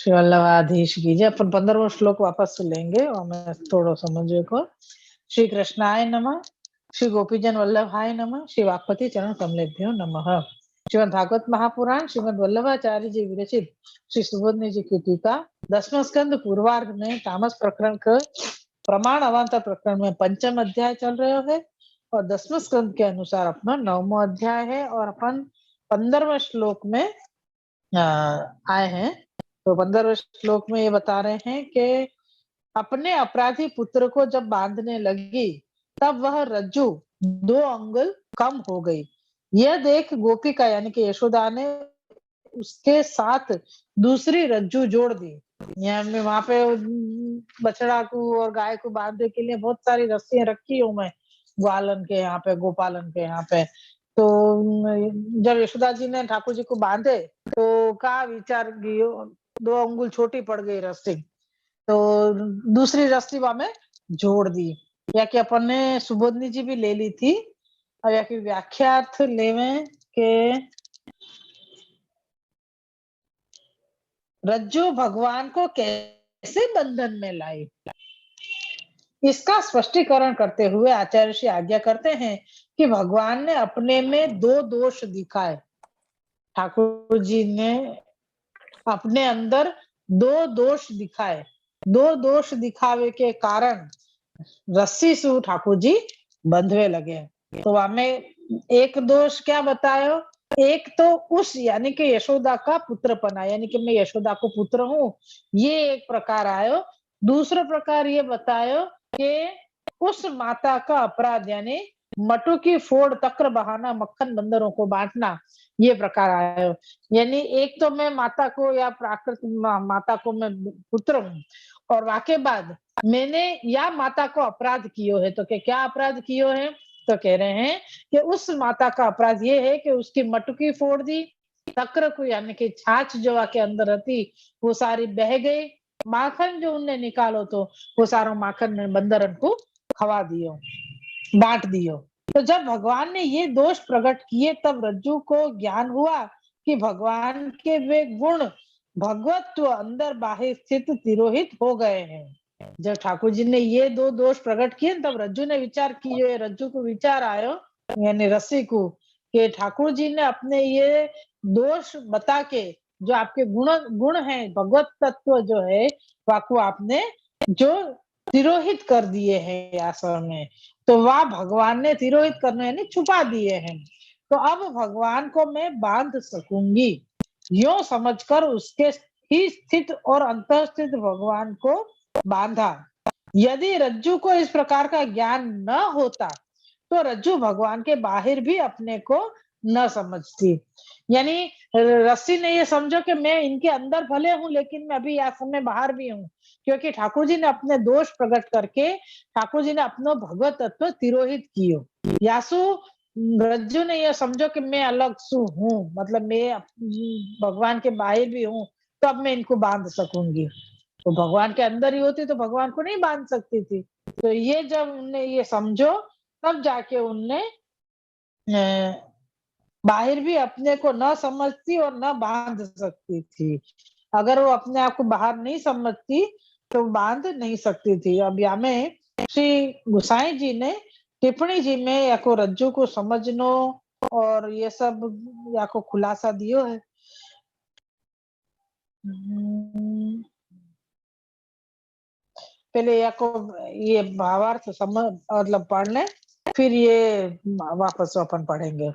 श्री वल्लभाधीश की जय। अपन 15वां श्लोक वापस लेंगे और मैं थोड़ा समझे को। श्री कृष्णाय नमः, श्री गोपीजन वल्लभाय नमः, श्री वाक्पति चरण कमलेभ्यो नमः। श्रीमद् भागवत महापुराण श्रीमद् वल्लभाचार्य जी विरचित श्री सुबोधनी जी की टीका 10वां स्कंद पूर्वार्ध में तामस प्रकरण का प्रमाण अवान्तर प्रकरण में 5वां अध्याय चल रहे है और 10वां स्कंद के अनुसार अपना 9वां अध्याय है और अपन 15वां श्लोक में आए हैं। तो 15वें श्लोक में ये बता रहे हैं कि अपने अपराधी पुत्र को जब बांधने लगी तब वह रज्जू 2 अंगुल कम हो गई। यह देख गोपिका यानी कि यशोदा ने उसके साथ दूसरी रज्जू जोड़ दी। यहाँ वहां पे बछड़ा को और गाय को बांधने के लिए बहुत सारी रस्सियां रखी हूं मैं ग्वालन के यहाँ पे, गोपालन के यहाँ पे। तो जब यशोदा जी ने ठाकुर जी को बांधे तो का विचार 2 अंगुल छोटी पड़ गई रस्सी, तो दूसरी रस्सी में जोड़ दी। या कि अपन ने सुबोधनी जी भी ले ली थी और या कि व्याख्यार्थ लेवे के रज्जू भगवान को कैसे बंधन में लाई, इसका स्पष्टीकरण करते हुए आचार्य श्री आज्ञा करते हैं कि भगवान ने अपने में 2 दोष दिखाए। ठाकुर जी ने अपने अंदर 2 दोष दिखाए। 2 दोष दिखावे के कारण रस्सी से ठाकुर जी बंधवे लगे। तो हमें एक दोष क्या बतायो, एक तो उस यानी कि यशोदा का पुत्रपना, यानी कि मैं यशोदा को पुत्र हूँ, ये एक प्रकार आयो। दूसरा प्रकार ये बतायो कि उस माता का अपराध यानी मटू की फोड़ तक्र बहाना मक्खन बंदरों को बांटना, ये प्रकार आयो। यानी एक तो मैं माता को या प्राकृत माता को मैं पुत्र हूँ और वाके बाद मैंने या माता को अपराध कियो है। तो क्या अपराध कियो है, तो कह रहे हैं कि उस माता का अपराध ये है कि उसकी मटकी फोड़ दी, तक्र को यानी कि छाछ जो के अंदर रहती वो सारी बह गई, माखन जो उनने निकालो तो वो सारा माखन बंदरन को खवा दियो, बांट दियो। तो जब भगवान ने ये दोष प्रकट किए तब रज्जू को ज्ञान हुआ कि भगवान के वे गुण भगवत्व अंदर बाहर स्थित तिरोहित हो गए हैं। जब ठाकुर जी ने ये 2 दोष प्रकट किए तब रज्जू ने विचार किए, रज्जू को विचार आयो यानी रस्सी को, कि ठाकुर जी ने अपने ये दोष बता के जो आपके गुण है, भगवत तत्व जो है वाको आपने जो तिरोहित कर दिए हैं आश्रम में, तो वह भगवान ने तिरोहित करने यानी छुपा दिए हैं। तो अब भगवान को मैं बांध सकूंगी, यो समझकर उसके ही स्थित और अंतःस्थित भगवान को बांधा। यदि रज्जू को इस प्रकार का ज्ञान न होता तो रज्जू भगवान के बाहर भी अपने को न समझती। यानी रस्सी ने ये समझो कि मैं इनके अंदर भले हूं लेकिन मैं अभी आश्रम में बाहर भी हूं, क्योंकि ठाकुर जी ने अपने दोष प्रकट करके ठाकुर जी ने अपनो भगवत तत्व तिरोहित कियो। यासु रज्जू ने यह समझो कि मैं अलग सु हूं, मतलब मैं भगवान के बाहर भी हूं, तब मैं इनको बांध सकूंगी। तो भगवान के अंदर ही होती तो भगवान को नहीं बांध सकती थी। तो ये जब उनने ये समझो तब जाके उनने बाहर भी अपने को न समझती और न बांध सकती थी। अगर वो अपने आप को बाहर नहीं समझती तो बांध नहीं सकती थी। अब या में श्री गुसाई जी ने टिप्पणी जी में या को रज्जू को समझनो और ये सब या को खुलासा दियो है। पहले या को ये भावार्थ समझ मतलब पढ़ ले, फिर ये वापस अपन पढ़ेंगे।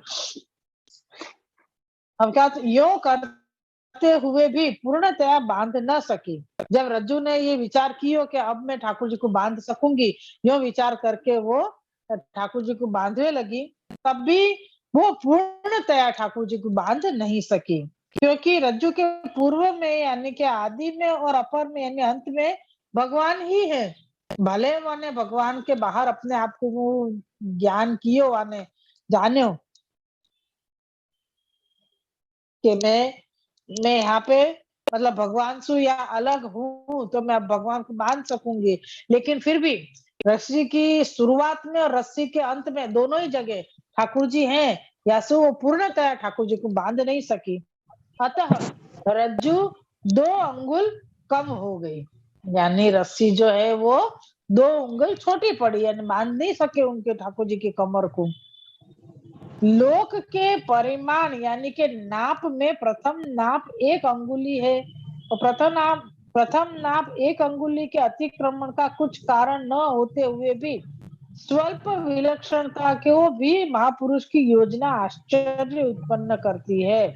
अब क्या यो करते हुए भी पूर्णतया बांध न सकी। जब रज्जू ने ये विचार किया कि अब मैं ठाकुर जी को बांध सकूंगी, यो विचार करके वो ठाकुर जी को बांधने लगी, तब भी वो पूर्णतया ठाकुर जी को बांध नहीं सकी, क्योंकि रज्जू के पूर्व में यानी कि आदि में और अपर में यानी अंत में भगवान ही है। भले माने भगवान के बाहर अपने आप को ज्ञान कियो वाने जानो कि मैं यहाँ पे मतलब भगवान से या अलग हूँ, तो मैं अब भगवान को बांध सकूंगी। लेकिन फिर भी रस्सी की शुरुआत में और रस्सी के अंत में दोनों ही जगह ठाकुर जी हैं, या सो वो पूर्णतः ठाकुर जी को बांध नहीं सकी। अतः रज्जू 2 अंगुल कम हो गई, यानी रस्सी जो है वो 2 उंगल छोटी पड़ी, यानी बांध नहीं सके उनके ठाकुर जी की कमर को। लोक के परिमाण यानी के नाप में प्रथम नाप 1 अंगुली है, और प्रथम नाप 1 अंगुली के अतिक्रमण का कुछ कारण न होते हुए भी स्वल्प विलक्षणता को भी महापुरुष की योजना आश्चर्य उत्पन्न करती है।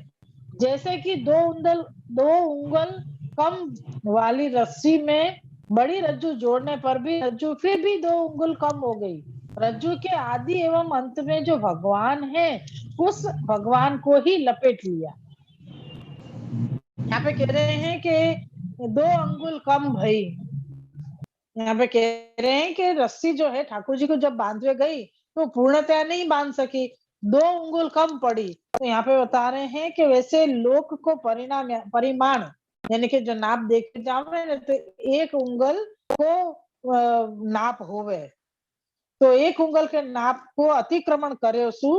जैसे कि 2 उंगल कम वाली रस्सी में बड़ी रज्जू जोड़ने पर भी रज्जू फिर भी 2 उंगल कम हो गई। रज्जू के आदि एवं अंत में जो भगवान है, उस भगवान को ही लपेट लिया। यहाँ पे कह रहे हैं कि 2 अंगुल कम भई। यहाँ पे कह रहे हैं कि रस्सी जो है ठाकुर जी को जब बांधवे गई तो पूर्णतया नहीं बांध सकी, 2 उंगल कम पड़ी। तो यहाँ पे बता रहे हैं कि वैसे लोक को परिमाण यानी कि जो नाप देखे जावे ना, तो 1 उंगल को नाप होवे, तो 1 उंगल के नाप को अतिक्रमण करे सु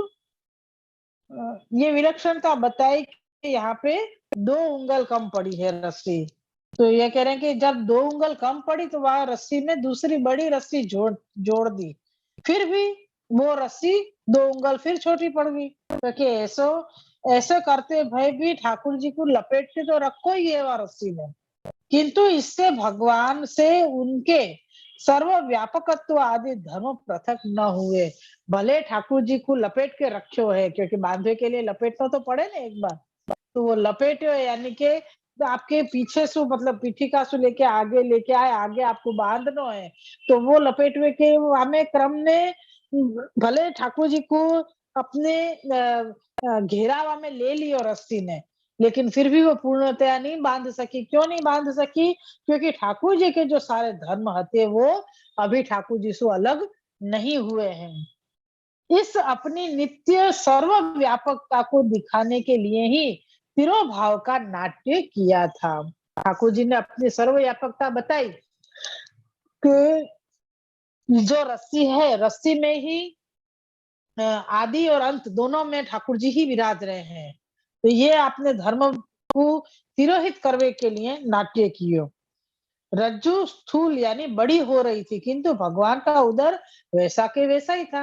ये विलक्षणता बताई कि यहाँ पे 2 उंगल कम पड़ी है रस्सी। तो ये कह रहे हैं कि जब 2 उंगल कम पड़ी तो वह रस्सी में दूसरी बड़ी रस्सी जोड़ जोड़ दी, फिर भी वो रस्सी 2 उंगल फिर छोटी पड़ गई। क्योंकि ऐसे करते भय भी ठाकुर जी को लपेट के तो रखो ही है वह रस्सी में, किंतु इससे भगवान से उनके सर्वव्यापकत्व आदि धर्म पृथक न हुए। भले ठाकुर जी को लपेट के रखो है, क्योंकि बांधवे के लिए लपेटना तो पड़े ना एक बार, तो वो लपेटे यानी के आपके पीछे से मतलब पीठिका से लेके आगे लेके आए, आगे आपको बांधना है, तो वो लपेटवे के हमें क्रम ने भले ठाकुर जी को अपने घेरावा में ले लियो रस्सी ने, लेकिन फिर भी वो पूर्णतया नहीं बांध सकी। क्यों नहीं बांध सकी? क्योंकि ठाकुर जी के जो सारे धर्म हते वो अभी ठाकुर जी से अलग नहीं हुए हैं। इस अपनी नित्य सर्वव्यापकता को दिखाने के लिए ही तिरोभाव का नाट्य किया था। ठाकुर जी ने अपनी सर्वव्यापकता बताई कि जो रस्सी है, रस्सी में ही आदि और अंत दोनों में ठाकुर जी ही विराज रहे हैं। तो ये आपने धर्म को तिरोहित करने के लिए नाट्य कियो। रज्जु स्थूल यानी बड़ी हो रही थी, किंतु भगवान का उदर वैसा के वैसा ही था।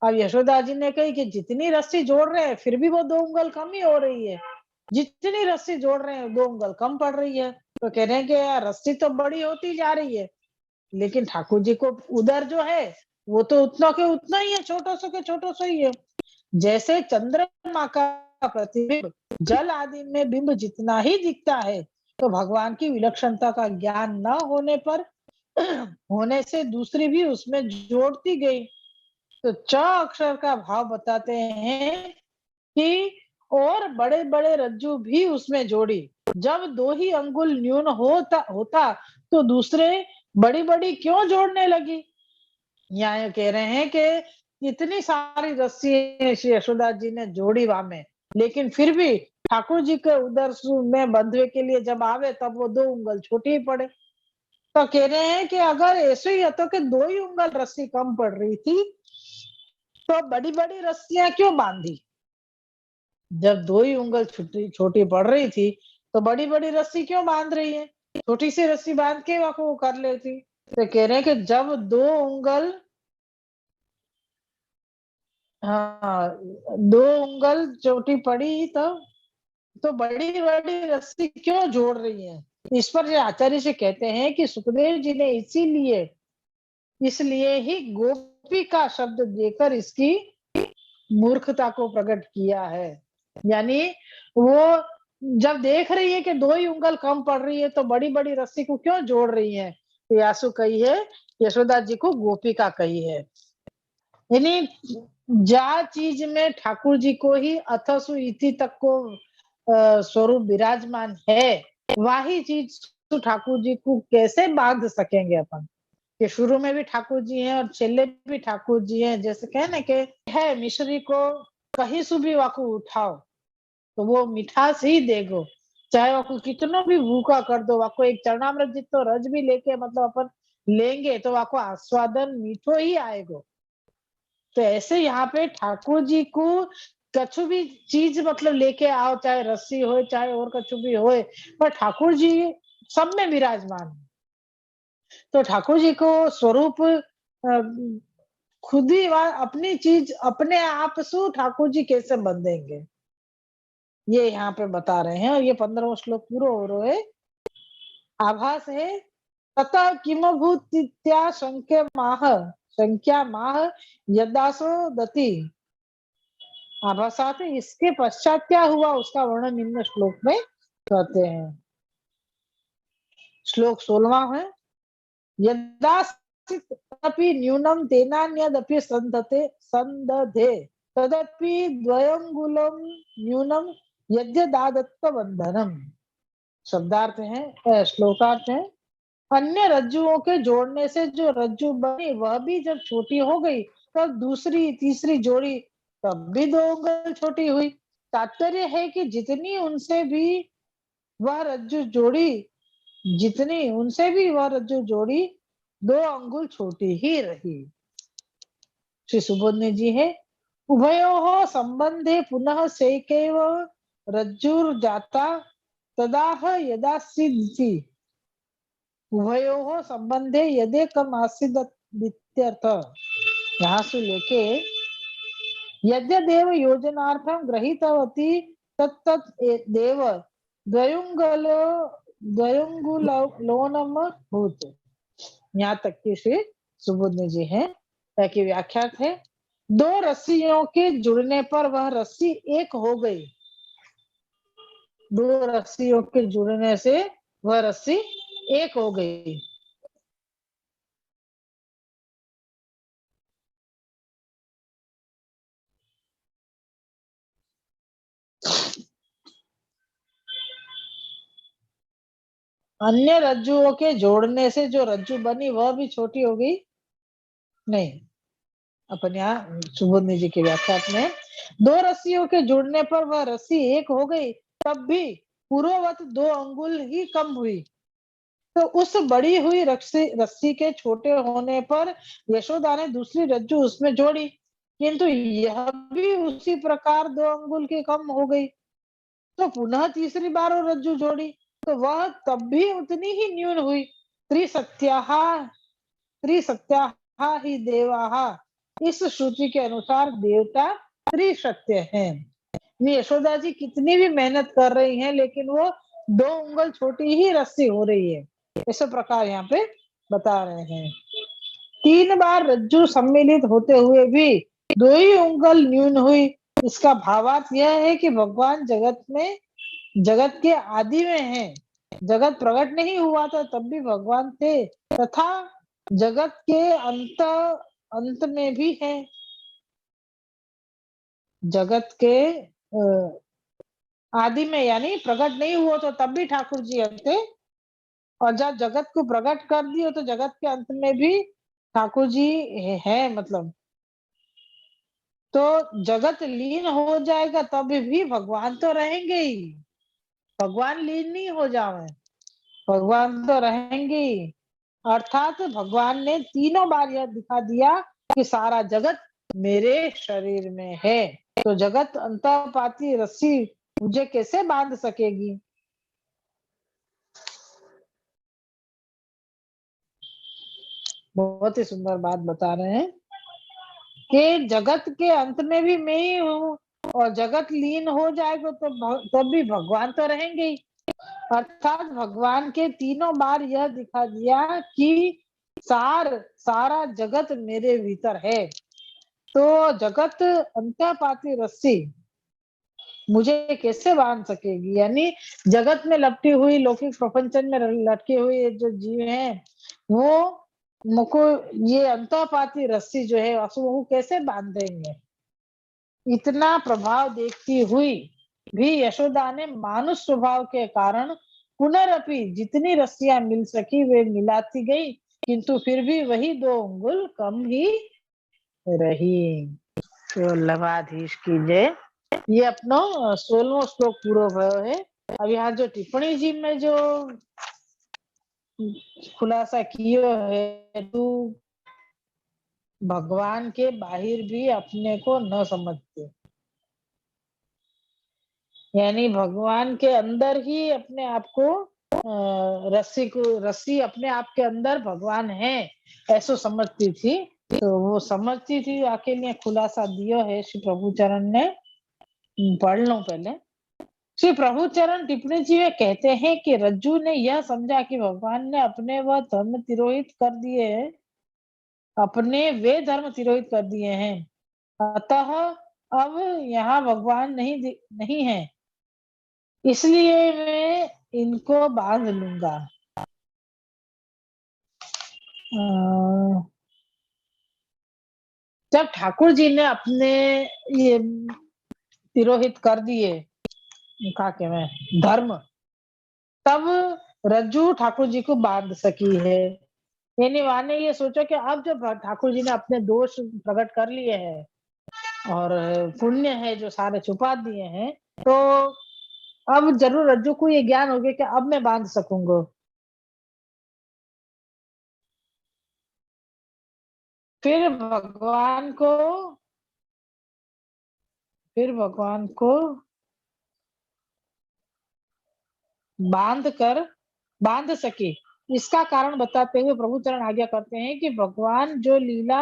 अब यशोदा जी ने कही कि जितनी रस्सी जोड़ रहे हैं फिर भी वो 2 उंगल कम ही हो रही है, जितनी रस्सी जोड़ रहे हैं 2 उंगल कम पड़ रही है। तो कह रहे हैं कि यार रस्सी तो बड़ी होती जा रही है, लेकिन ठाकुर जी को उदर जो है वो तो उतना के उतना ही है, छोटो सो के छोटो सो ही है। जैसे चंद्रमा का प्रतिबिंब जल आदि में बिंब जितना ही दिखता है, तो भगवान की विलक्षणता का ज्ञान न होने पर होने से दूसरी भी उसमें जोड़ती गई। तो च अक्षर का भाव बताते हैं कि और बड़े बड़े रज्जू भी उसमें जोड़ी। जब 2 ही अंगुल न्यून होता होता तो दूसरे बड़ी बड़ी क्यों जोड़ने लगी? यहाँ ये कह रहे हैं कि इतनी सारी रस्सी श्री यशोदा जी ने जोड़ी वहां में, लेकिन फिर भी ठाकुर जी के उदर में बंधवे के लिए जब आवे तब वो 2 उंगल छोटी ही पड़े। तो कह रहे हैं कि अगर ऐसे ही होता कि 2 ही उंगल रस्सी कम पड़ रही थी तो बड़ी बड़ी रस्सियां क्यों बांधी? जब 2 ही उंगल छोटी छोटी पड़ रही थी तो बड़ी बड़ी रस्सी क्यों बांध रही है? छोटी सी रस्सी बांध के वो कर लेती। तो कह रहे हैं कि जब 2 उंगल हाँ, 2 उंगल चोटी पड़ी तो बड़ी-बड़ी रस्सी क्यों जोड़ रही है? इस पर जो आचार्य जी कहते हैं कि सुखदेव जी ने इसलिए ही गोपी का शब्द देकर इसकी मूर्खता को प्रकट किया है। यानी वो जब देख रही है कि 2 ही उंगल कम पड़ रही है तो बड़ी-बड़ी रस्सी को क्यों जोड़ रही है? तो यासु कही है, यशोदा जी को गोपिका कही है। यानी जा चीज में ठाकुर जी को ही अथसु इति तक को स्वरूप विराजमान है, वही चीज तो ठाकुर जी को कैसे बांध सकेंगे अपन? कि शुरू में भी ठाकुर जी हैं और छेले भी ठाकुर जी हैं, जैसे कहे ना कि है मिश्री को कहीं से भी वाको उठाओ तो वो मिठास ही देगो, चाहे वाको कितनो भी भूखा कर दो, वाको एक चरणामृत जितो रज भी लेके मतलब अपन लेंगे तो वाको आस्वादन मीठो ही आएगो। तो ऐसे यहाँ पे ठाकुर जी को कछु भी चीज मतलब लेके आओ, चाहे रस्सी हो चाहे और कछु भी हो, पर ठाकुर जी सब में विराजमान है। तो ठाकुर जी को स्वरूप खुद ही अपनी चीज अपने आप से ठाकुर जी कैसे बंधेंगे, ये यहाँ पे बता रहे हैं। और ये 15वां श्लोक पूरा हो रहा है। आभास है तथा किमभूतित्या संख्या माह यदासो दति। आभासात इसके पश्चात क्या हुआ उसका वर्णन निम्न श्लोक में करते हैं। श्लोक 16वां है। यदा तदपि न्यूनं तेनान्यदपि संदधे तदपि द्वयंगुलं न्यूनं यद्यदादत्त बंधनम। शब्दार्थ है, श्लोकार्थ है। अन्य रज्जुओं के जोड़ने से जो रज्जु बनी वह भी जब छोटी हो गई, तब दूसरी तीसरी जोड़ी तब भी 2 उंगल छोटी हुई। तात्पर्य है कि वह रज्जु जोड़ी जितनी उनसे भी वह रज्जु जोड़ी 2 अंगुल छोटी ही रही। श्री सुबोधने जी है। उभयोः संबंधे पुनः सेकैव रज्जुर्जाता तदाह यदासीदिति। उभयोः संबंधे यदेकम आसीदित्यर्थ। यहाँ से लेके यद्यदेव योजनार्थं गृहीतवती तत्तत् देव द्वयुंगलो द्वयुंगुलोनम भूत। यहाँ तक की श्री सुबोधने जी है। ताकि व्याख्या है। 2 रस्सियों के जुड़ने पर वह रस्सी एक हो गई। 2 रस्सियों के जुड़ने से वह रस्सी एक हो गई। अन्य रज्जुओं के जोड़ने से जो रज्जु बनी वह भी छोटी हो गई नहीं। अपन यहाँ सुबोधनी जी की व्याख्या में 2 रस्सियों के जुड़ने पर वह रस्सी एक हो गई, तब भी पूर्ववत 2 अंगुल ही कम हुई। तो उस बड़ी हुई रस्सी के छोटे होने पर यशोदा ने दूसरी रज्जु उसमें जोड़ी, किंतु यह भी उसी प्रकार 2 अंगुल की कम हो गई। तो पुनः तीसरी बार वो रज्जु जोड़ी, तो वह तब भी उतनी ही न्यून हुई। त्रिसत्याः त्रिसत्याः ही देवाः। इस श्रुति के अनुसार देवता त्रिसत्य हैं। यशोदा जी कितनी भी मेहनत कर रही हैं, लेकिन वो 2 उंगल छोटी ही रस्सी हो रही है। इस प्रकार यहाँ पे बता रहे हैं। 3 बार रज्जु सम्मिलित होते हुए भी 2 ही उंगल न्यून हुई। इसका भावार्थ यह है कि भगवान जगत के आदि में है। जगत प्रकट नहीं हुआ था तब भी भगवान थे, तथा जगत के अंत में भी है। जगत के आदि में यानी प्रकट नहीं हुआ तो तब भी ठाकुर जी थे, और जब जगत को प्रकट कर दिए तो जगत के अंत में भी ठाकुर जी है मतलब। तो जगत लीन हो जाएगा तब भी भगवान तो रहेंगे ही। भगवान लीन नहीं हो जावे, भगवान तो रहेंगे ही। अर्थात भगवान ने 3 बार यह दिखा दिया कि सारा जगत मेरे शरीर में है। तो जगत अंतःपाती रस्सी मुझे कैसे बांध सकेगी। बहुत ही सुंदर बात बता रहे हैं कि जगत के अंत में भी मैं ही हूँ, और जगत लीन हो जाएगा तो तब भी भगवान तो रहेंगे ही। अर्थात भगवान के 3 बार यह दिखा दिया कि सारा जगत मेरे भीतर है। तो जगत अंतःपाती रस्सी मुझे कैसे बांध सकेगी, यानी जगत में लपटी हुई लौकिक प्रपंचन में लटके हुए जो जीव हैं वो मुझको ये अंतःपाती रस्सी जो है वो कैसे बांध देंगे। इतना प्रभाव देखती हुई भी यशोदा ने मानुष स्वभाव के कारण पुनरअपि जितनी रस्सियां मिल सकी वे मिलाती गई, किंतु फिर भी वही 2 उंगल कम ही रही। तो लवाधीश की जय। ये अपनो 16वां श्लोक पूरा भयो है। अब यहाँ जो टिप्पणी जी में जो खुलासा कियो है, तू भगवान के बाहिर भी अपने को न समझते। यानी भगवान के अंदर ही अपने आप को रस्सी अपने आप के अंदर भगवान है ऐसो समझती थी। तो वो समझती थी आके लिए खुलासा दियो है श्री प्रभु चरण ने। पढ़ लो पहले। श्री प्रभु चरण टिप्पणी जी वे कहते हैं कि रज्जू ने यह समझा कि भगवान ने अपने वह धर्म तिरोहित कर दिए हैं, अपने वे धर्म तिरोहित कर दिए हैं, अतः अब यहाँ भगवान नहीं है, इसलिए मैं इनको बांध लूंगा। जब ठाकुर जी ने अपने ये तिरोहित कर दिए कहा के मैं धर्म, तब रज्जू ठाकुर जी को बांध सकी है। यानी वहां ने ये सोचा कि अब जब ठाकुर जी ने अपने दोष प्रकट कर लिए हैं और पुण्य है जो सारे छुपा दिए हैं, तो अब जरूर रज्जू को ये ज्ञान हो गया कि अब मैं बांध सकूंगा। फिर भगवान को फिर भगवान को बांध कर बांध सके, इसका कारण बताते हुए प्रभु चरण आज्ञा करते हैं कि भगवान जो लीला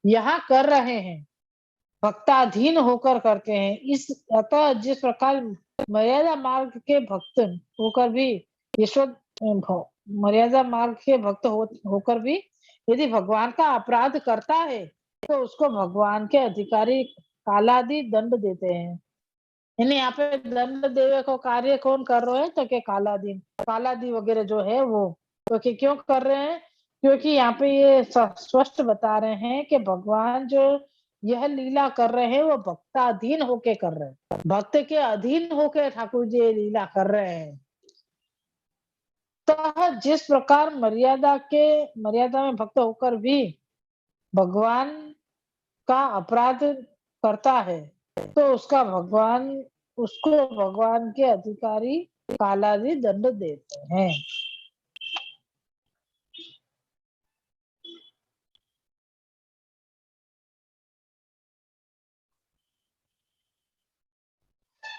यहाँ कर रहे हैं भक्ताधीन होकर करते हैं। इस अतः जिस प्रकार मर्यादा मार्ग के भक्त होकर भी यशोद मर्यादा मार्ग के भक्त होकर भी यदि भगवान का अपराध करता है तो उसको भगवान के अधिकारी कालादि दंड देते हैं। यानी यहाँ पे दंड देवे को कार्य कौन कर रहे हैं तो के कालादी वगैरह जो है वो, तो कि क्यों कर रहे हैं, क्योंकि यहाँ पे ये स्पष्ट बता रहे हैं कि भगवान जो यह लीला कर रहे हैं वो भक्ताधीन होके कर रहे हैं, भक्त के अधीन होके ठाकुर जी ये लीला कर रहे हैं। तो जिस प्रकार मर्यादा में भक्त होकर भी भगवान का अपराध करता है तो उसको भगवान के अधिकारी कालादि दंड देते हैं।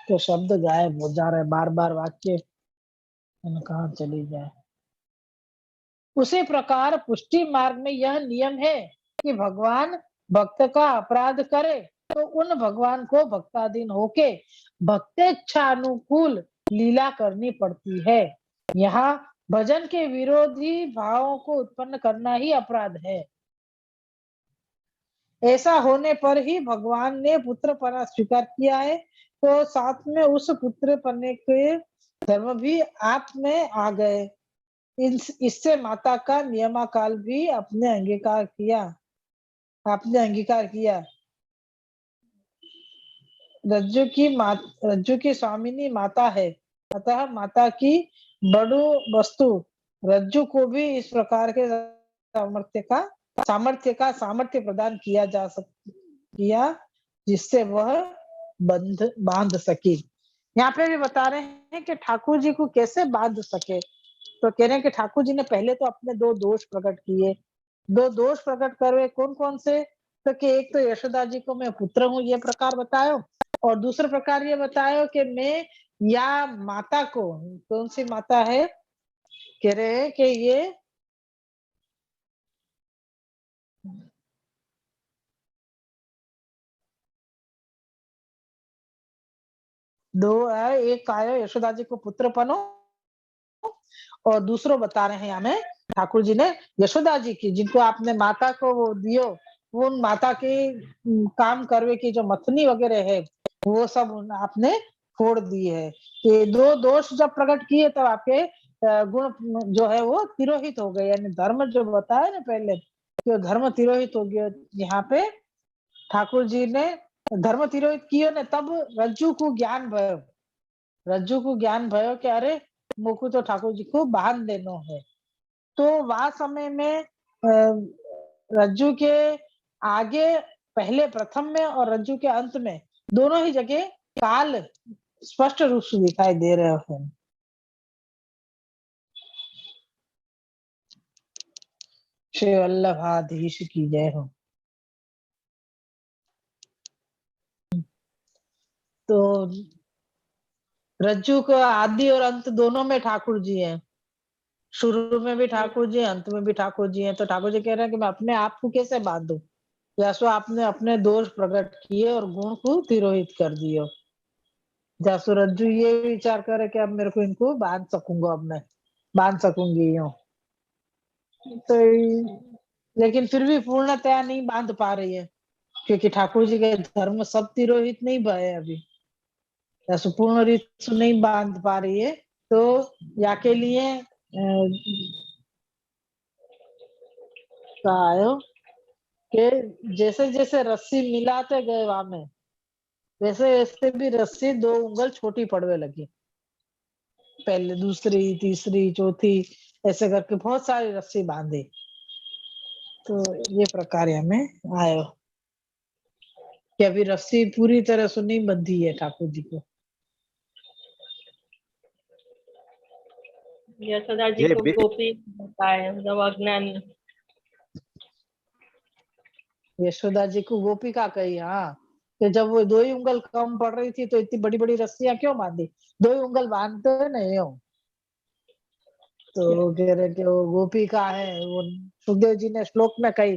तो शब्द गायब हो जा रहे, बार बार वाक्य कहाँ चली जाए। उसी प्रकार पुष्टि मार्ग में यह नियम है कि भगवान भक्त का अपराध करे तो उन भगवान को भक्ताधीन होके भक्तेच्छानुकूल लीला करनी पड़ती है। यहाँ भजन के विरोधी भावों को उत्पन्न करना ही अपराध है। ऐसा होने पर ही भगवान ने पुत्रपना स्वीकार किया है, तो साथ में उस पुत्रपने के धर्म भी आप में आ गए। इससे माता का नियमाकाल भी आपने अंगीकार किया। रज्जु की स्वामिनी माता है, अतः माता की बड़ू वस्तु रज्जु को भी इस प्रकार के सामर्थ्य प्रदान किया जिससे वह बांध सके। यहाँ पे भी बता रहे हैं कि ठाकुर जी को कैसे बांध सके, तो कह रहे हैं कि ठाकुर जी ने पहले तो अपने दो दोष प्रकट किए। दो दोष प्रकट करे कौन कौन से, तो कि एक तो यशोदा जी को मैं पुत्र हूँ ये प्रकार बतायो, और दूसरा प्रकार ये बतायो कि मैं या माता को, कौन सी माता है, कह रहे हैं कि ये दो है, एक आयो यशोदा जी को पुत्र पनो, और दूसरो बता रहे हैं हमें ठाकुर जी ने यशोदा जी की, जिनको आपने माता को वो दियो, वो उन माता के काम करवे की जो मथनी वगैरह है वो सब आपने फोड़ दी है। ये दो दोष जब प्रकट किए तब आपके गुण जो है वो तिरोहित हो गए, यानी धर्म जो बताया ना पहले कि धर्म तिरोहित हो गया। यहाँ पे ठाकुर जी ने धर्म तिरोहित किए ने तब रज्जू को ज्ञान भयो कि अरे मोकू तो ठाकुर जी को बांध देनो है। तो वह समय में रज्जू के आगे पहले प्रथम में और रज्जू के अंत में दोनों ही जगह काल स्पष्ट रूप से दिखाई दे रहे हैं। श्री वल्लभाधीश की जय हो। तो रज्जू का आदि और अंत दोनों में ठाकुर जी हैं। शुरू में भी ठाकुर जी, अंत में भी ठाकुर जी हैं। तो ठाकुर जी कह रहे हैं कि मैं अपने आप को कैसे बांधूं? या सो आपने अपने दोष प्रकट किए और गुण को तिरोहित कर दियो। जासु रज्जू ये विचार करे कि अब मेरे को इनको बांध सकूंगा, अब मैं बांध सकूंगी यूं। तो लेकिन फिर भी पूर्णतया नहीं बांध पा रही है, क्योंकि ठाकुर जी के धर्म सब तिरोहित नहीं भये अभी, जासु पूर्ण रीत से नहीं बांध पा रही है। तो या के लिए कहा आयो कि जैसे जैसे रस्सी मिलाते गए वहां में, वैसे वैसे भी रस्सी 2 उंगल छोटी पड़ने लगी। पहले दूसरी, तीसरी, चौथी, ऐसे करके बहुत सारी रस्सी बांधी। तो ये प्रकार हमें आयो कि अभी रस्सी पूरी तरह से नहीं बंधी है ठाकुर जी को। यशोदा जी ये को गोपी होता है, मतलब अज्ञान। यशोदा जी को गोपिका कही, हाँ, कि जब वो 2 ही उंगल कम पड़ रही थी तो इतनी बड़ी बड़ी रस्सियां क्यों बांधी? 2 ही उंगल बांधते हैं ना यूं। तो वो कह रहे कि वो गोपिका है, वो सुखदेव जी ने श्लोक में कही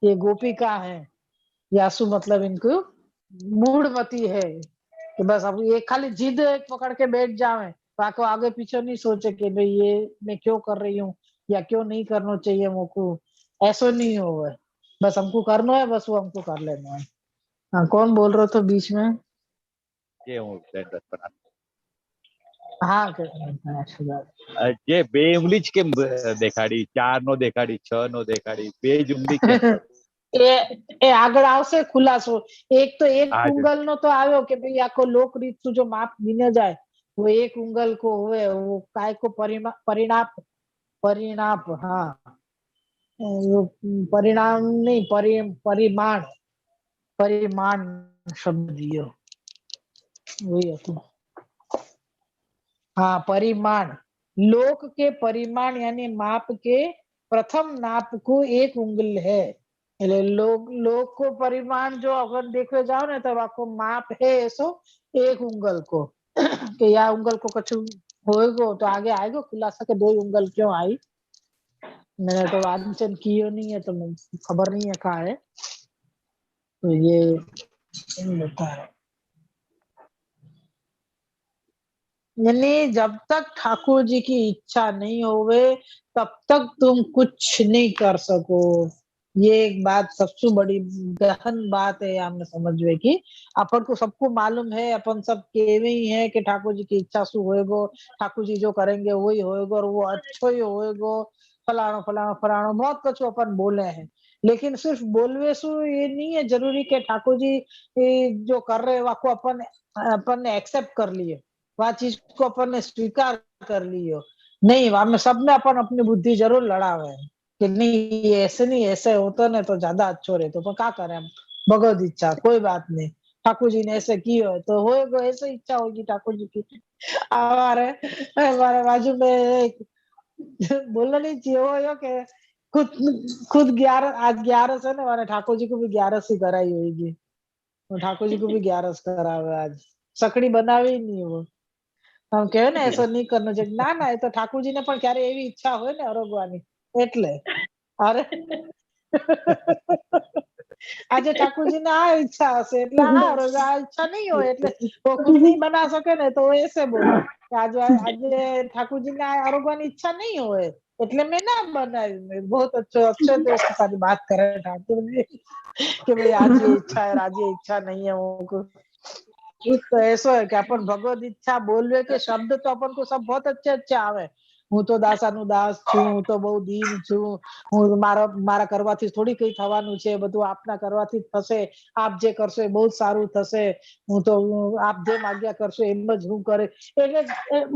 ये गोपिका है। यासु मतलब इनको मूढ़मती है कि बस अब ये खाली जिद एक पकड़ के बैठ जावे, बाकी आगे पीछे नहीं सोचे कि भाई ये मैं क्यों कर रही हूँ या क्यों नहीं करना चाहिए मुझको। ऐसा नहीं हो, बस हमको करना है, बस वो हमको कर लेना है। हाँ, कौन बोल रहे थे बीच में? હું દંડવત પ્રણામ. हाँ જે બે ઉંગલી જ કેમ દેખાડી? 4 નો દેખાડી, 6 નો દેખાડી, બે જ ઉંગલી કેમ? એ આગળ આવશે ખુલાસો। એક તો એક आज ઉંગલ નો તો આવ્યો કે ભાઈ આખો લોક રીત નું જો માપ ગીને જાય वो एक उंगल को हुए, वो काय को परिणाप परिणाप, हाँ, वो परिणाम नहीं, परिमाण, परिमाण शब्द दियो, वही હતું। हाँ, परिमाण, लोक के परिमाण यानी माप के प्रथम नाप को 1 उंगल है। એટલે लोक को परिमाण जो अगर देखवे जाओ ने तो आपको माप है ऐसो 1 उंगल को कि या उंगल को कछु होएगो तो आगे आएगो खुलासा के 2 उंगल क्यों आई। मैंने तो वाचन कियो नहीं है तो खबर नहीं है कहा है। तो ये बता है, यानी जब तक ठाकुर जी की इच्छा नहीं होवे तब तक तुम कुछ नहीं कर सको। ये एक बात सबसे बड़ी गहन बात है हमें समझवे की। अपन को सबको मालूम है, अपन सब केवे ही है कि ठाकुर जी की इच्छा सु होएगो, ठाकुर जी जो करेंगे वही होएगो और वो अच्छो ही होएगो, फलाणो फलाणो फलाणो बहुत कुछ अपन बोले हैं। लेकिन सिर्फ बोलवे सु ये नहीं है जरूरी कि ठाकुर जी जो कर रहे वाको अपन अपन ने एक्सेप्ट कर लिए, वह चीज को अपन ने स्वीकार कर लियो। नहीं, वहां में सब में अपन अपनी बुद्धि जरूर लड़ावे कि नहीं ये ऐसे नहीं, ऐसे होता ना तो ज्यादा अच्छो रहतो, पर क्या करें हम, भगवत इच्छा, कोई बात नहीं। ठाकुर जी ने ऐसे कियो है तो होएगो, ऐसे इच्छा होगी ठाकुर जी की। हमारे हमारे बाजू में एक बोलना नहीं चाहिए वो यो के खुद खुद 11 आज 11 है ना, हमारे ठाकुर जी को भी 11 ही कराई होगी। तो ठाकुर जी को भी 11 करावे आज, सकड़ी बनावी ही नहीं वो। हम कहे ने ऐसा नहीं करना चाहिए, ना ना, એ તો ઠાકોરજીને પણ ક્યારે એવી ઈચ્છા હોય ને અરોગવાની એટલે અરે આજે ઠાકોરજીને આ ઈચ્છા હશે એટલે આ અરોગા, આ ઈચ્છા નહીં હોય એટલે वो खुद नहीं बना सके ने तो वो ऐसे बोले कि आज આજે ઠાકોરજીને આ અરોગવાની ઈચ્છा नहीं होए એટલે मैं ना बनाई। मैं बहुत अच्छे अच्छे दोस्त के साथ बात करे ठाकुर जी कि भाई आज ये इच्छा है, आज ये इच्छा नहीं है वो। तो ऐसा है कि अपन भगवत इच्छा बोलवे के शब्द तो अपन को सब बहुत अच्छे अच्छे आवे। હું તો દાસાનું દાસ છું, હું તો બહુ દીન છું, હું મારા કરવાથી થોડી કઈ થવાનું છે, બધું આપના કરવાથી જ થશે, આપ જે કરશો એ બહુ સારું થશે, હું તો આપ જેમ આજ્ઞા કરશો એમ જ હું કરે। એટલે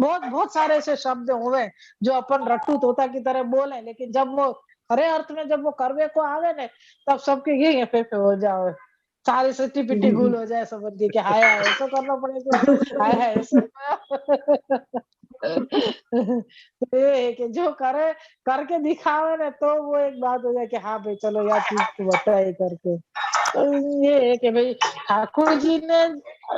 बहुत बहुत सारे ऐसे शब्द हुए जो अपन रट्टू तोता की तरह बोले, लेकिन जब वो खरे अर्थ में जब वो करवे को आवे ने तब सबके ये फे हो जावे, सारी सट्टी पिट्टी गुल हो जाए समझ के कि हाय हाय ऐसा करना पड़ेगा, हाय हाय ऐसा तो ये है कि जो करे करके दिखावे ना तो वो एक बात हो जाए कि हाँ भाई चलो यार चीज तो बताए करके। तो ये है कि भाई ठाकुर जी ने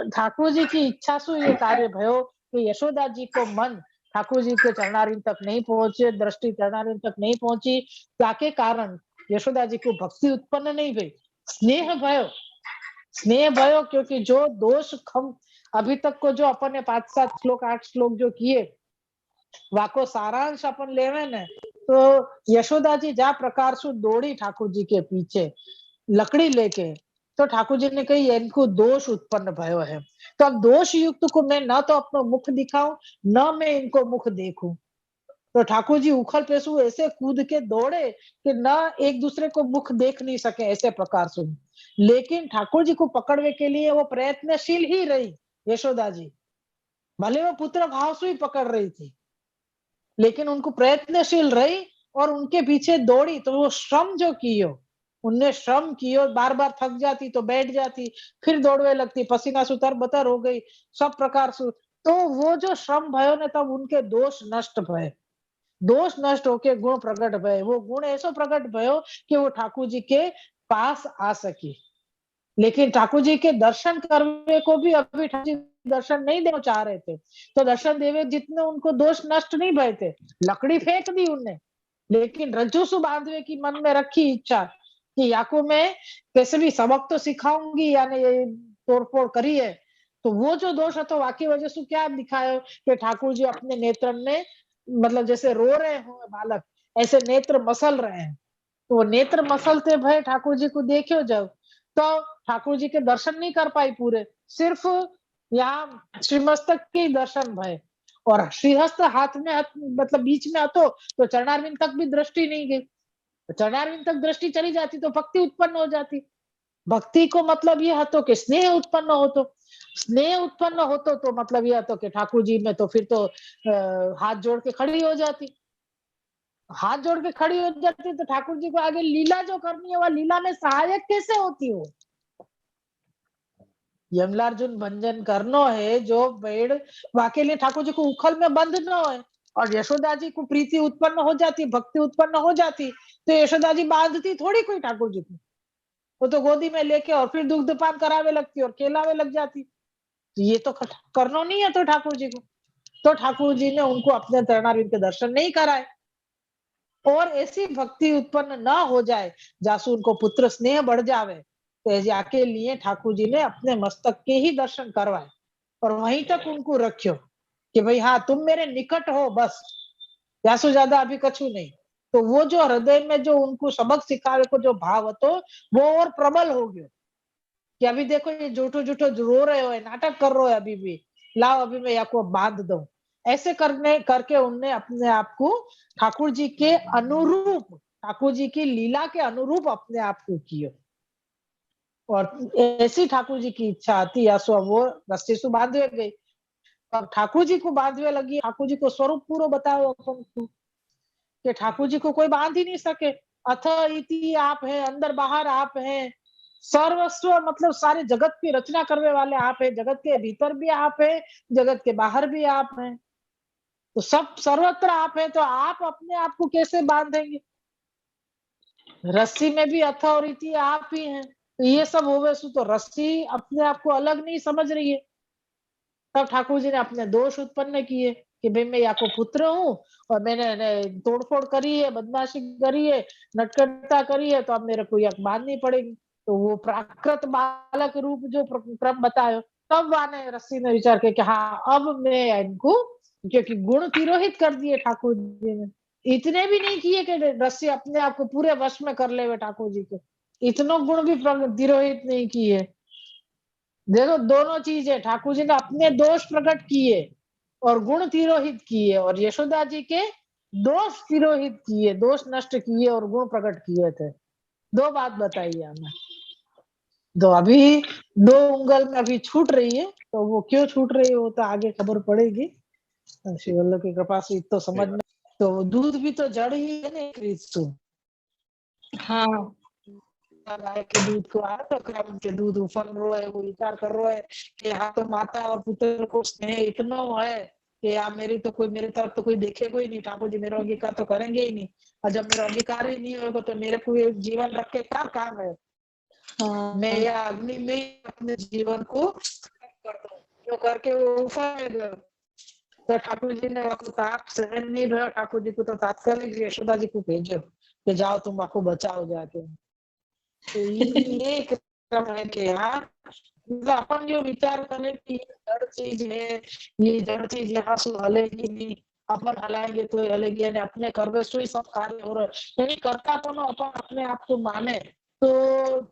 ठाकुर जी की इच्छा से ये कार्य भयो कि यशोदा जी को मन ठाकुर जी के चरणारिंद तक नहीं पहुंचे, दृष्टि चरणारिंद तक नहीं पहुंची, ताके कारण यशोदा जी को भक्ति उत्पन्न नहीं हुई, स्नेह भयो। स्नेह भयो क्योंकि जो दोष हम अभी तक को जो अपन ने 5-7 श्लोक 8 श्लोक जो किए, वाको सारांश अपन लेवे ने, तो यशोदा जी जा प्रकार से दौड़ी ठाकुर जी के पीछे लकड़ी लेके, तो ठाकुर जी ने कही इनको दोष उत्पन्न भयो है, तो अब दोष युक्त को मैं न तो अपना मुख दिखाऊं, न मैं इनको मुख देखूं। तो ठाकुर जी उखल पेशु ऐसे कूद के दौड़े कि न एक दूसरे को मुख देख नहीं सके, ऐसे प्रकार से। लेकिन ठाकुर जी को पकड़ने के लिए वो प्रयत्नशील ही रही यशोदा जी, भले वो पुत्र भाव से ही पकड़ रही थी, लेकिन उनको प्रयत्नशील रही और उनके पीछे दौड़ी। तो वो श्रम जो कियो, उनने श्रम कियो, बार बार थक जाती तो बैठ जाती, फिर दौड़ने लगती, पसीना सुतर बतर हो गई, सब प्रकार से। तो वो जो श्रम भयो ने, तब उनके दोष नष्ट भये, दोष नष्ट होके गुण प्रकट भये। वो गुण ऐसो प्रकट भयो कि वो ठाकुर जी के पास आ सकी। लेकिन ठाकुर जी के दर्शन करने को भी अभी ठाकुर जी दर्शन नहीं देना चाह रहे थे, तो दर्शन देवे जितने उनको दोष नष्ट नहीं भये थे, लकड़ी फेंक दी उनने, लेकिन रज्जू सु बांधवे की मन में रखी इच्छा कि याको मैं कैसे भी सबक तो सिखाऊंगी, यानी ये तोड़फोड़ करी है। तो वो जो दोष है तो वाकई वजह से क्या दिखायो कि ठाकुर जी अपने नेत्र में, मतलब जैसे रो रहे हो बालक, ऐसे नेत्र मसल रहे हैं। तो वो नेत्र मसलते भय ठाकुर जी को देखो जब, तो ठाकुर जी के दर्शन नहीं कर पाई पूरे, सिर्फ यहाँ श्रीमस्तक के दर्शन भय। और श्रीहस्त हाथ में मतलब बीच में હતો, तो चरणारविंद तक भी दृष्टि नहीं गई। तो चरणारविंद तक दृष्टि चली जाती तो भक्ति उत्पन्न हो जाती। भक्ति को मतलब ये હતો कि स्नेह उत्पन्न होतो, स्नेह उत्पन्न होतो तो मतलब ये હતો कि ठाकुर जी में तो फिर तो हाथ जोड़ के खड़ी हो जाती, हाथ जोड़ के खड़ी हो जाती, तो ठाकुर जी को आगे लीला जो करनी है वह लीला में सहायक कैसे होती हो। यमलार्जुन भंजन करनो है जो पेड़, वाके लिए ठाकुर जी को उखल में बंद न हो, और यशोदा जी को प्रीति उत्पन्न हो जाती, भक्ति उत्पन्न हो जाती, तो यशोदा जी बांधती थोड़ी कोई ठाकुर जी को, वो तो गोदी में लेके और फिर दुग्धपान करावे लगती और खिलावे लग जाती। तो ये तो करनो नहीं है तो ठाकुर जी को, तो ठाकुर जी ने उनको अपने चरणारविंद के दर्शन नहीं कराए। और ऐसी भक्ति उत्पन्न न हो जाए जासु उनको पुत्र स्नेह बढ़ जावे, तो जाके लिए ठाकुर जी ने अपने मस्तक के ही दर्शन करवाए और वहीं तक उनको रखियो कि भाई हाँ तुम मेरे निकट हो, बस यासु ज्यादा अभी कछु नहीं। तो वो जो हृदय में जो उनको सबक सिखावे को जो भाव હતો वो और प्रबल हो गयो कि अभी देखो ये झूठो झूठो रो रहे हो, नाटक कर रहे हो, अभी भी लाओ अभी मैं आपको बांध दूं। ऐसे करने करके उनने अपने आप को ठाकुर जी के अनुरूप, ठाकुर जी की लीला के अनुरूप अपने आप को किया। और ऐसी ठाकुर जी की इच्छा आती या सो वो रस्सी से बांधवे गई। अब ठाकुर जी को बांधवे लगी, ठाकुर जी को स्वरूप पूरा बताओ अपन को कि ठाकुर जी को कोई बांध ही नहीं सके। अथ इति आप है, अंदर बाहर आप है, सर्वस्व मतलब सारे जगत की रचना करने वाले आप है, जगत के भीतर भी आप है, जगत के बाहर भी आप हैं, तो सब सर्वत्र आप है, तो आप अपने आप को कैसे बांधेंगे। रस्सी में भी अथॉरिटी आप ही हैं, तो ये सब होवे सु तो रस्सी अपने आप को अलग नहीं समझ रही है। तब ठाकुर जी ने अपने दोष उत्पन्न किए कि भाई मैं याको पुत्र हूँ और मैंने तोड़फोड़ करी है, बदमाशी करी है, नटखटता करी है, तो अब मेरे को यक बांधनी पड़ेगी। तो वो प्राकृत बालक रूप जो क्रम बतायो, तब वाने रस्सी ने विचार किया कि हाँ अब मैं इनको, क्योंकि गुण तिरोहित कर दिए ठाकुर जी ने, इतने भी नहीं किए कि रस्सी अपने आप को पूरे वश में कर ले ठाकुर जी को, इतनो गुण भी तिरोहित नहीं किए। देखो दोनों चीज है, ठाकुर जी ने अपने दोष प्रकट किए और गुण तिरोहित किए, और यशोदा जी के दोष तिरोहित किए, दोष नष्ट किए और गुण प्रकट किए थे। दो बात बताइए हमें। तो अभी दो उंगल में अभी छूट रही है, तो वो क्यों छूट रही है वो तो आगे खबर पड़ेगी श्री वल्लभ की कृपा से, तो समझ में। तो दूध भी तो जड़ ही है ना क्रिस्तु। हाँ गाय के दूध को आ तो क्रम के दूध उफल रो है, वो विचार कर रो है कि यहाँ तो माता और पुत्र को स्नेह इतना है कि यार मेरी तो कोई, मेरी तरफ तो कोई देखेगा ही नहीं, ठाकुर जी मेरा अंगीकार तो करेंगे ही नहीं, और जब मेरा अंगीकार ही नहीं होगा तो मेरे को जीवन रख के क्या काम है। मैं या अग्नि में अपने जीवन को कर दूं, जो करके वो उफल तो ठाकुर जी ने आपको ताप सहन नहीं रहा, ठाकुर जी को तो तात्कालिक यशोदा जी को भेजो कि जाओ तुम आपको बचाओ जाके। तो ये एक क्रम है कि यार मतलब अपन जो विचार करें कि ये जड़ चीज है, ये जड़ चीज यहाँ से हलेगी नहीं, अपन हलाएंगे तो हलेगी, यानी अपने कर्म से ही सब कार्य हो रहा है, यानी कर्ता तो अपन अपने आप को माने तो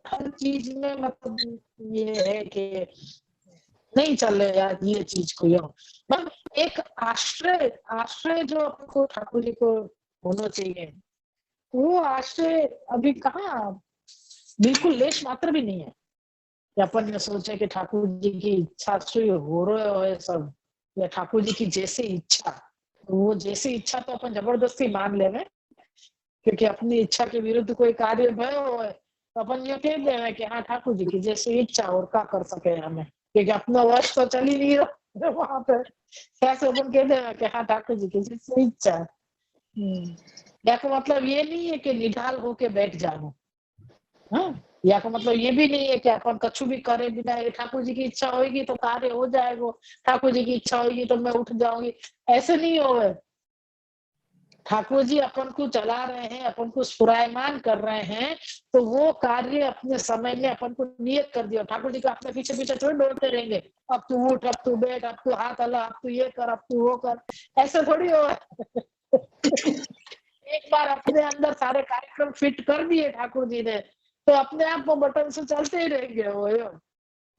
हर चीज में मतलब ये है कि नहीं चले यार ये चीज को यो मतलब एक आश्रय आश्रय जो आपको ठाकुर जी को होना चाहिए, वो आश्रय अभी कहाँ बिल्कुल लेश मात्र भी नहीं है कि अपन ने सोचे कि ठाकुर जी की इच्छा से हो रहे हो सब, या ठाकुर जी की जैसी इच्छा, तो वो जैसी इच्छा तो अपन जबरदस्ती मान लेवे, क्योंकि अपनी इच्छा के विरुद्ध कोई कार्य भयो हो तो अपन ये कह देवे कि हाँ ठाकुर जी की जैसी इच्छा और क्या कर सके हमें, क्योंकि अपना वश तो चल ही नहीं रहा वहां पे, कैसे अपन कह देवे कि हाँ ठाकुर जी की जैसी इच्छा। या का मतलब ये नहीं है कि निढाल होके बैठ जाओ, हाँ, या का मतलब ये भी नहीं है कि अपन कछु भी करे बिना, ये ठाकुर जी की इच्छा होगी तो कार्य हो जाएगा, ठाकुर जी की इच्छा होगी तो मैं उठ जाऊंगी, ऐसे नहीं होवे। ठाकुर जी अपन को चला रहे हैं, अपन को स्फुरायमान कर रहे हैं, तो वो कार्य अपने समय में अपन को नियत कर दिया। ठाकुर जी का अपने पीछे पीछे थोड़ी दौड़ते रहेंगे, अब तू उठ, अब तू बैठ, अब तू हाथ हला, अब तू ये कर, अब तू वो कर, ऐसे थोड़ी हो। एक बार अपने अंदर सारे कार्यक्रम फिट कर दिए ठाकुर जी ने, तो अपने आप वो बटन से चलते ही रहेंगे वो यो।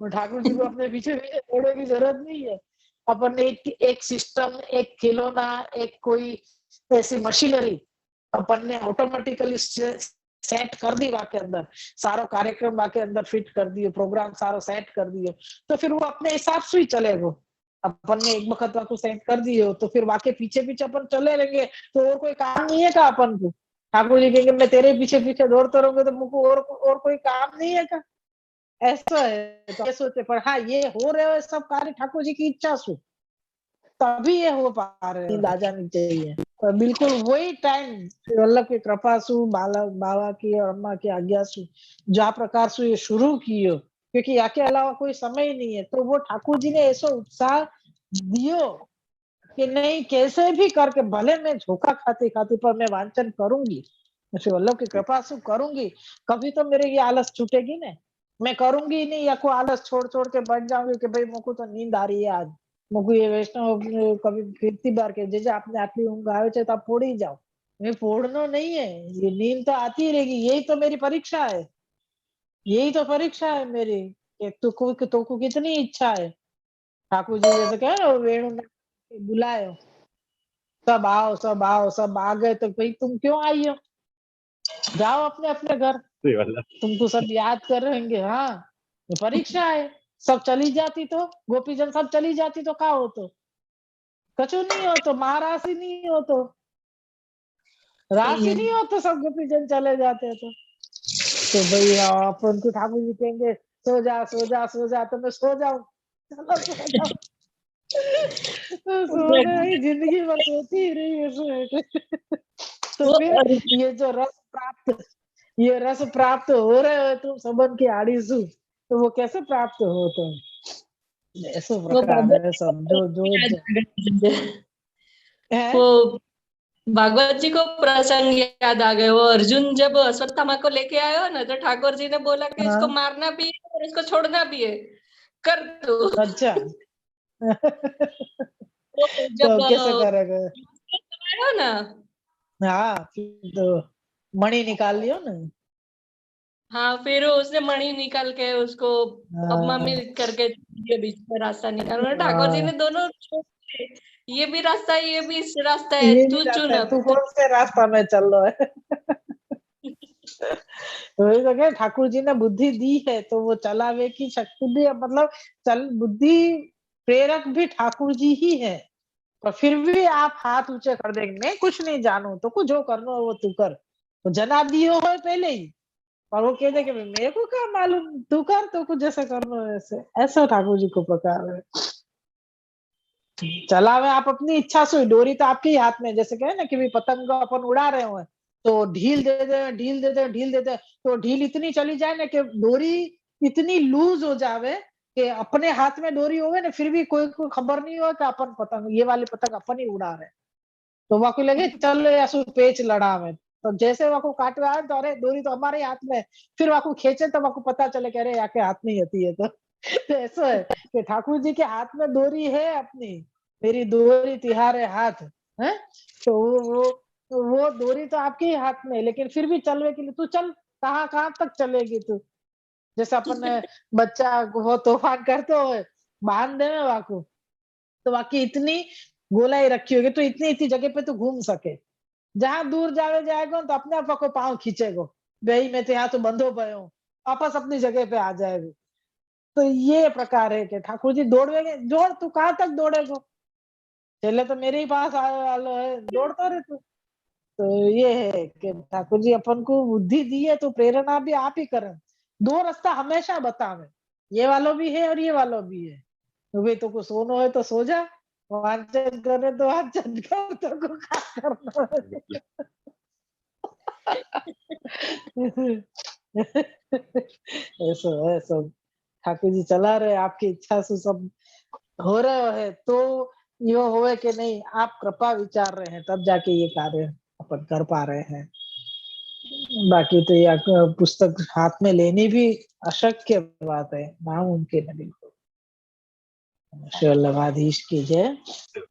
वो ठाकुर जी को अपने पीछे पीछे दौड़ने की जरूरत नहीं है। अपन एक एक सिस्टम, एक खिलौना, एक कोई ऐसी मशीनरी अपन ने ऑटोमेटिकली सेट कर दी वाके अंदर, सारो कार्यक्रम वाके अंदर फिट कर दिए, प्रोग्राम सारो सेट कर दिए, तो फिर वो अपने हिसाब से ही चलेगा। अपन ने एक वक्त को सेट कर दिए तो फिर वाके पीछे पीछे अपन चले रहेंगे, तो और कोई काम नहीं है का अपन को? ठाकुर जी कहेंगे मैं तेरे पीछे पीछे दौड़ते रहूंगा तो मुझको और कोई काम नहीं है का? ऐसा है तो ये सोचे, पर हाँ ये हो रहे हो सब कार्य ठाकुर जी की इच्छा से, तभी ये हो पा रहे हैं, नींद आ जानी चाहिए। तो बिल्कुल वही टाइम वल्लभ की कृपा सु, बालक बाबा की और अम्मा की आज्ञा सु, जा प्रकार से ये शुरू कियो, क्योंकि याके अलावा कोई समय ही नहीं है, तो वो ठाकुर जी ने ऐसा उत्साह दियो कि नहीं कैसे भी करके भले मैं झोंका खाती खाती पर मैं वांचन करूंगी, श्री वल्लभ की कृपा से करूंगी, कभी तो मेरे ये आलस छूटेगी ना, मैं करूंगी ही नहीं, या को आलस छोड़ छोड़ के बैठ जाऊंगी कि भाई मुझको तो नींद आ रही है आज, मुझको ये वैष्णव कभी फिरती बार के जे आपने आटली ऊंघ आवे छे तो आप फोड़ी जाओ, मैं फोड़नो नहीं है, ये नींद तो आती ही रहेगी, यही तो मेरी परीक्षा है, यही तो परीक्षा है मेरी, कि तुमको कितनी इच्छा है। ठाकुर जी जैसे कहे ना वेणु बुलाए, सब आओ सब आओ, सब आ गए तो भाई तुम क्यों आई हो, जाओ अपने अपने घर, सही वाला। तुमको सब याद कर रहेंगे। हाँ ये परीक्षा है, सब चली जाती तो गोपीजन सब चली जाती तो क्या हो, तो कछु नहीं हो, तो महाराशि नहीं हो, सही राशि है। नहीं हो तो सब गोपीजन चले जाते तो भाई अपन को ठाकुर जी कहेंगे सो जा सो जा सो जा, तो मैं सो जाऊं, चलो सो जाओ। तो सोने ही जिंदगी भर सोती ही रही है तो वो फिर ये जो ये रस प्राप्त हो रहे हो तुम सबन की आड़ी सु, तो वो कैसे प्राप्त हो तुम, ऐसे वो प्रकार भागवत है जी सब को जो है। वो भागवत जी को प्रसंग याद आ गए। वो अर्जुन जब अश्वत्थामा को लेके आयो ना, तो ठाकुर जी ने बोला कि इसको हाँ मारना भी है और इसको छोड़ना भी है, कर दो। अच्छा तो जब तो कैसे करेगा? आयो ना, हाँ फिर तो मणि निकाल लियो ना। हाँ, फिर उसने मणि निकाल के उसको हाँ अपमानित करके ये बीच में रास्ता निकाला। ठाकुर जी ने हाँ, दोनों छोड़ दिए। ये भी रास्ता है, ये भी रास्ता है, ये भी तू रहता चुन है, अब तू तू। कौन से रास्ता में चल रहा है वही तो क्या ठाकुर जी ने बुद्धि दी है तो वो चलावे की शक्ति भी है, मतलब चल बुद्धि प्रेरक भी ठाकुर जी ही है, पर फिर भी आप हाथ ऊंचे कर देंगे मैं कुछ नहीं जानू, तो कुछ जो करना हो वो तू कर, तो जना दियो हो पहले ही, और वो कह दे कि मेरे को क्या मालूम, तू कर, तो कुछ जैसे करना हो वैसे, ऐसा ठाकुर जी को प्रकार है। चलावे आप अपनी इच्छा से, डोरी तो आपके ही हाथ में, जैसे कहे ना कि भी पतंग अपन उड़ा रहे हो तो ढील दे दे ढील दे दे ढील दे दे, तो ढील इतनी चली जाए ना कि डोरी इतनी लूज हो जावे कि अपने हाथ में डोरी होवे ना फिर भी कोई को खबर नहीं हो कि अपन पतंग ये वाली पतंग अपन ही उड़ा रहे, तो वाको लगे चल ऐसो पेच लड़ा में, तो जैसे वाको काटवा आए तो अरे डोरी तो हमारे हाथ में, फिर वाको खींचे तो वाको पता चले कि अरे याके हाथ में ही होती है। तो ऐसा है कि ठाकुर जी के हाथ में डोरी है अपनी, मेरी डोरी तिहारे हाथ है, तो वो डोरी तो आपके ही हाथ में है, लेकिन फिर भी चलवे के लिए तू चल, कहाँ कहाँ तक चलेगी तू, जैसे अपन बच्चा वो तूफान करते हो बांध दे वाको, तो बाकी इतनी गोलाई रखी होगी तो इतनी इतनी जगह पे तो घूम सके, जहां दूर जावे जाएगा तो अपने आप को पाँव खींचेगो, भाई मैं तो यहाँ तो बंधो भयो, वापस अपनी जगह पे आ जाएगा। तो ये प्रकार है कि ठाकुर जी दौड़ेंगे, दौड़ तू कहाँ तक दौड़ेगो, चले तो मेरे ही पास आलो है, दौड़ता रहे तू। तो ये है कि ठाकुर जी अपन को बुद्धि दी है तो प्रेरणा भी आप ही करें, दो रास्ता हमेशा बतावे, ये वालों भी है और ये वालों भी है, तो भाई तो को सोनो है तो सो जा, वांचन करे तो वांचन कर, तो को क्या करना है। ऐसा ऐसा ठाकुर जी चला रहे, आपकी इच्छा से सब हो रहे है, तो यो होए कि नहीं आप कृपा विचार रहे हैं तब जाके ये कार्य अपन कर पा रहे हैं, बाकी तो ये पुस्तक हाथ में लेनी भी अशक्य बात है, नामुमकिन है बिल्कुल। श्री वल्लभाधीश की जय।